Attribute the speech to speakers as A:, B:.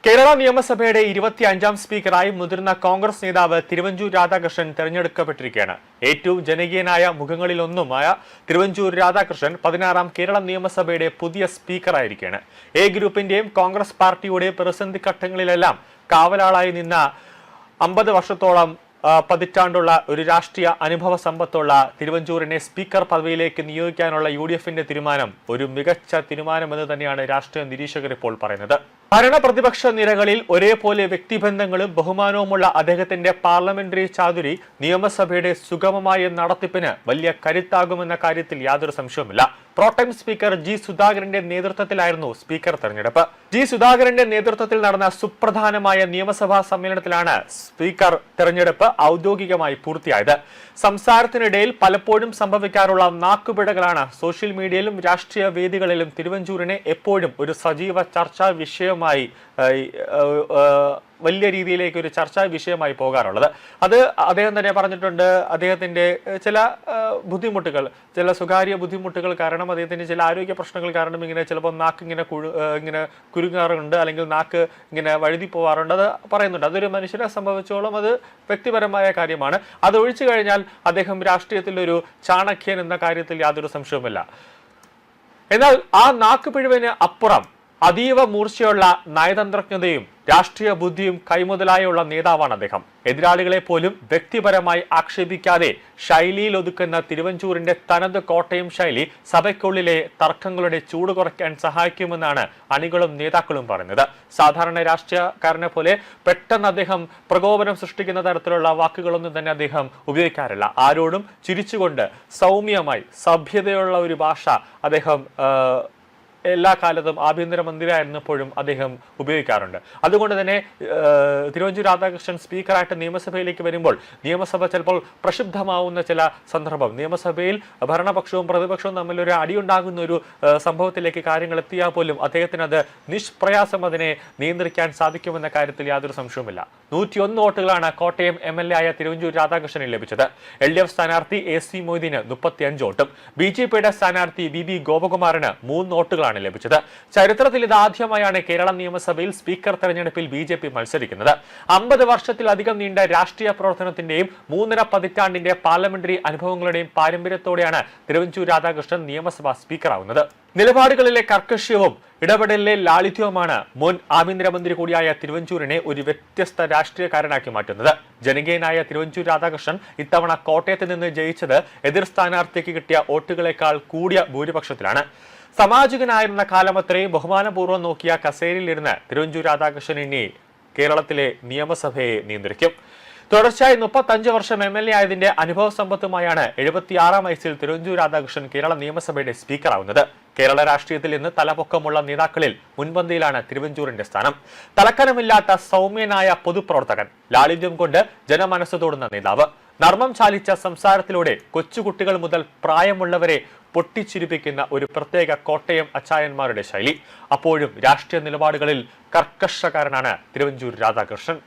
A: കേരള നിയമസഭയുടെ 25ാം സ്പീക്കറായി മുതിർന്ന കോൺഗ്രസ് നേതാവ് തിരുവഞ്ചൂർ രാധാകൃഷ്ണൻ തെരഞ്ഞെടുക്കപ്പെട്ടിരിക്കുകയാണ്. ഏറ്റവും ജനകീയനായ മുഖങ്ങളിലൊന്നുമായ തിരുവഞ്ചൂർ രാധാകൃഷ്ണൻ 16ാം കേരള നിയമസഭയുടെ പുതിയ സ്പീക്കറായിരിക്കുകയാണ്. എ ഗ്രൂപ്പിന്റെയും കോൺഗ്രസ് പാർട്ടിയുടെ പ്രതിസന്ധി ഘട്ടങ്ങളിലെല്ലാം കാവലാളായി നിന്ന 50 വർഷത്തോളം പതിറ്റാണ്ടുള്ള ഒരു രാഷ്ട്രീയ അനുഭവ സമ്പത്തുള്ള തിരുവഞ്ചൂരിനെ സ്പീക്കർ പദവിയിലേക്ക് നിയോഗിക്കാനുള്ള UDFന്റെ തീരുമാനം ഒരു മികച്ച തീരുമാനമെന്ന് തന്നെയാണ് രാഷ്ട്രീയ നിരീക്ഷകർ ഇപ്പോൾ പറയുന്നത്. ഭരണ പ്രതിപക്ഷ നിരകളിൽ ഒരേപോലെ വ്യക്തിബന്ധങ്ങളും ബഹുമാനവുമുള്ള അദ്ദേഹത്തിന്റെ പാർലമെന്ററി ചാതുരി നിയമസഭയുടെ സുഗമമായ നടത്തിപ്പിന് വലിയ കരുത്താകുമെന്ന കാര്യത്തിൽ യാതൊരു സംശയവുമില്ല. പ്രോടൈം സ്പീക്കർ ജി സുധാകരന്റെ നേതൃത്വത്തിലായിരുന്നു സ്പീക്കർ തെരഞ്ഞെടുപ്പ്. ജി സുധാകരന്റെ നേതൃത്വത്തിൽ നടന്ന സുപ്രധാനമായ നിയമസഭാ സമ്മേളനത്തിലാണ് സ്പീക്കർ തെരഞ്ഞെടുപ്പ് ഔദ്യോഗികമായി പൂർത്തിയായത്. സംസാരത്തിനിടയിൽ പലപ്പോഴും സംഭവിക്കാറുള്ള നാക്കുപിഴകളാണ് സോഷ്യൽ മീഡിയയിലും രാഷ്ട്രീയ വേദികളിലും തിരുവഞ്ചൂരിനെ എപ്പോഴും ഒരു സജീവ ചർച്ചാ വിഷയമായി വലിയ രീതിയിലേക്ക് ഒരു ചർച്ചാ വിഷയമായി പോകാറുള്ളത്. അത് അദ്ദേഹം തന്നെ പറഞ്ഞിട്ടുണ്ട്. അദ്ദേഹത്തിന്റെ ചില ബുദ്ധിമുട്ടുകൾ, ചില സ്വകാര്യ ബുദ്ധിമുട്ടുകൾ കാരണം, അദ്ദേഹത്തിന്റെ ചില ആരോഗ്യ പ്രശ്നങ്ങൾ കാരണം ഇങ്ങനെ ചിലപ്പോൾ നാക്ക് ഇങ്ങനെ കുരുങ്ങാറുണ്ട്, അല്ലെങ്കിൽ നാക്ക് ഇങ്ങനെ വഴുതി പോവാറുണ്ട്. അത് പറയുന്നുണ്ട്. അതൊരു മനുഷ്യനെ സംഭവിച്ചോളം അത് വ്യക്തിപരമായ കാര്യമാണ്. അത് ഒഴിച്ചു കഴിഞ്ഞാൽ അദ്ദേഹം രാഷ്ട്രീയത്തിലൊരു ചാണക്യൻ എന്ന കാര്യത്തിൽ യാതൊരു സംശയവുമില്ല. എന്നാൽ ആ നാക്കുപിഴവിന് അപ്പുറം അതീവ മൂർച്ചയുള്ള നയതന്ത്രജ്ഞതയും രാഷ്ട്രീയ ബുദ്ധിയും കൈമുതലായുള്ള നേതാവാണ് അദ്ദേഹം. എതിരാളികളെ പോലും വ്യക്തിപരമായി ആക്ഷേപിക്കാതെ ശൈലിയിൽ ഒതുക്കുന്ന തിരുവഞ്ചൂരിന്റെ തനത് കോട്ടയം ശൈലി സഭയ്ക്കുള്ളിലെ തർക്കങ്ങളുടെ ചൂട് കുറയ്ക്കാൻ സഹായിക്കുമെന്നാണ് അണികളും നേതാക്കളും പറയുന്നത്. സാധാരണ രാഷ്ട്രീയക്കാരനെ പോലെ പെട്ടെന്ന് അദ്ദേഹം പ്രകോപനം സൃഷ്ടിക്കുന്ന തരത്തിലുള്ള വാക്കുകളൊന്നും തന്നെ അദ്ദേഹം ഉപയോഗിക്കാറില്ല. ആരോടും ചിരിച്ചുകൊണ്ട് സൗമ്യമായി സഭ്യതയുള്ള ഒരു ഭാഷ അദ്ദേഹം എല്ലാ കാലത്തും ആഭ്യന്തരമന്ത്രിയായിരുന്നപ്പോഴും അദ്ദേഹം ഉപയോഗിക്കാറുണ്ട്. അതുകൊണ്ട് തന്നെ തിരുവഞ്ചൂർ രാധാകൃഷ്ണൻ സ്പീക്കറായിട്ട് നിയമസഭയിലേക്ക് വരുമ്പോൾ നിയമസഭ ചിലപ്പോൾ പ്രക്ഷുബ്ധമാവുന്ന ചില സന്ദർഭം, നിയമസഭയിൽ ഭരണപക്ഷവും പ്രതിപക്ഷവും തമ്മിലൊരു അടിയുണ്ടാകുന്ന ഒരു സംഭവത്തിലേക്ക് കാര്യങ്ങൾ എത്തിയാൽ പോലും അദ്ദേഹത്തിന് അത് നിഷ്പ്രയാസം അതിനെ നിയന്ത്രിക്കാൻ സാധിക്കുമെന്ന കാര്യത്തിൽ യാതൊരു സംശയവുമില്ല. 101 വോട്ടുകളാണ് കോട്ടയം MLA ആയ തിരുവഞ്ചൂർ രാധാകൃഷ്ണന് ലഭിച്ചത്. LDF സ്ഥാനാർത്ഥി AC മൊയ്തീന് 35 വോട്ടും BJPയുടെ സ്ഥാനാർത്ഥി BB ഗോപകുമാറിന് 3 വോട്ടുകളാണ് ലഭിച്ചത്. ചരിത്രത്തിൽ ഇതാദ്യമായാണ് കേരള നിയമസഭയിൽ സ്പീക്കർ തെരഞ്ഞെടുപ്പിൽ BJP മത്സരിക്കുന്നത്. 50 വർഷത്തിലധികം നീണ്ട രാഷ്ട്രീയ പ്രവർത്തനത്തിന്റെയും 3.5 പതിറ്റാണ്ടിന്റെ പാർലമെന്ററി അനുഭവങ്ങളുടെയും പാരമ്പര്യത്തോടെയാണ് തിരുവഞ്ചൂർ രാധാകൃഷ്ണൻ നിയമസഭാ സ്പീക്കറാവുന്നത്. നിലപാടുകളിലെ കർക്കശ്യവും ഇടപെടലിലെ ലാളിത്യവുമാണ് മുൻ ആഭ്യന്തരമന്ത്രി കൂടിയായ തിരുവഞ്ചൂരിനെ ഒരു വ്യത്യസ്ത രാഷ്ട്രീയക്കാരനാക്കി മാറ്റുന്നത്. ജനകീയനായ തിരുവഞ്ചൂർ രാധാകൃഷ്ണൻ ഇത്തവണ കോട്ടയത്ത് നിന്ന് ജയിച്ചത് എതിർ സ്ഥാനാർത്ഥിക്ക് കിട്ടിയ വോട്ടുകളേക്കാൾ കൂടിയ ഭൂരിപക്ഷത്തിലാണ്. സാമാജികനായിരുന്ന കാലമത്രയും ബഹുമാനപൂർവ്വം നോക്കിയ കസേരയിലിരുന്ന് തിരുവഞ്ചൂർ രാധാകൃഷ്ണൻ ഇനി കേരളത്തിലെ നിയമസഭയെ നിയന്ത്രിക്കും. തുടർച്ചയായി 35 വർഷം MLA ആയതിന്റെ അനുഭവ സമ്പത്തുമായാണ് 76ാം വയസ്സിൽ തിരുവഞ്ചൂർ രാധാകൃഷ്ണൻ കേരള നിയമസഭയുടെ സ്പീക്കറാവുന്നത്. കേരള രാഷ്ട്രീയത്തിൽ നിന്ന് തലപൊക്കമുള്ള നേതാക്കളിൽ മുൻപന്തിയിലാണ് തിരുവഞ്ചൂരിന്റെ സ്ഥാനം. തലക്കനമില്ലാത്ത സൗമ്യനായ പൊതുപ്രവർത്തകൻ, ലാളിത്യം കൊണ്ട് ജനമനസ്സ് തൊടുന്ന നേതാവ്, നർമ്മം ചാലിച്ച സംസാരത്തിലൂടെ കൊച്ചുകുട്ടികൾ മുതൽ പ്രായമുള്ളവരെ പൊട്ടിച്ചിരിപ്പിക്കുന്ന ഒരു പ്രത്യേക കോട്ടയം അച്ചായന്മാരുടെ ശൈലി. അപ്പോഴും രാഷ്ട്രീയ നിലപാടുകളിൽ കർക്കശക്കാരനാണ് തിരുവഞ്ചൂർ രാധാകൃഷ്ണൻ.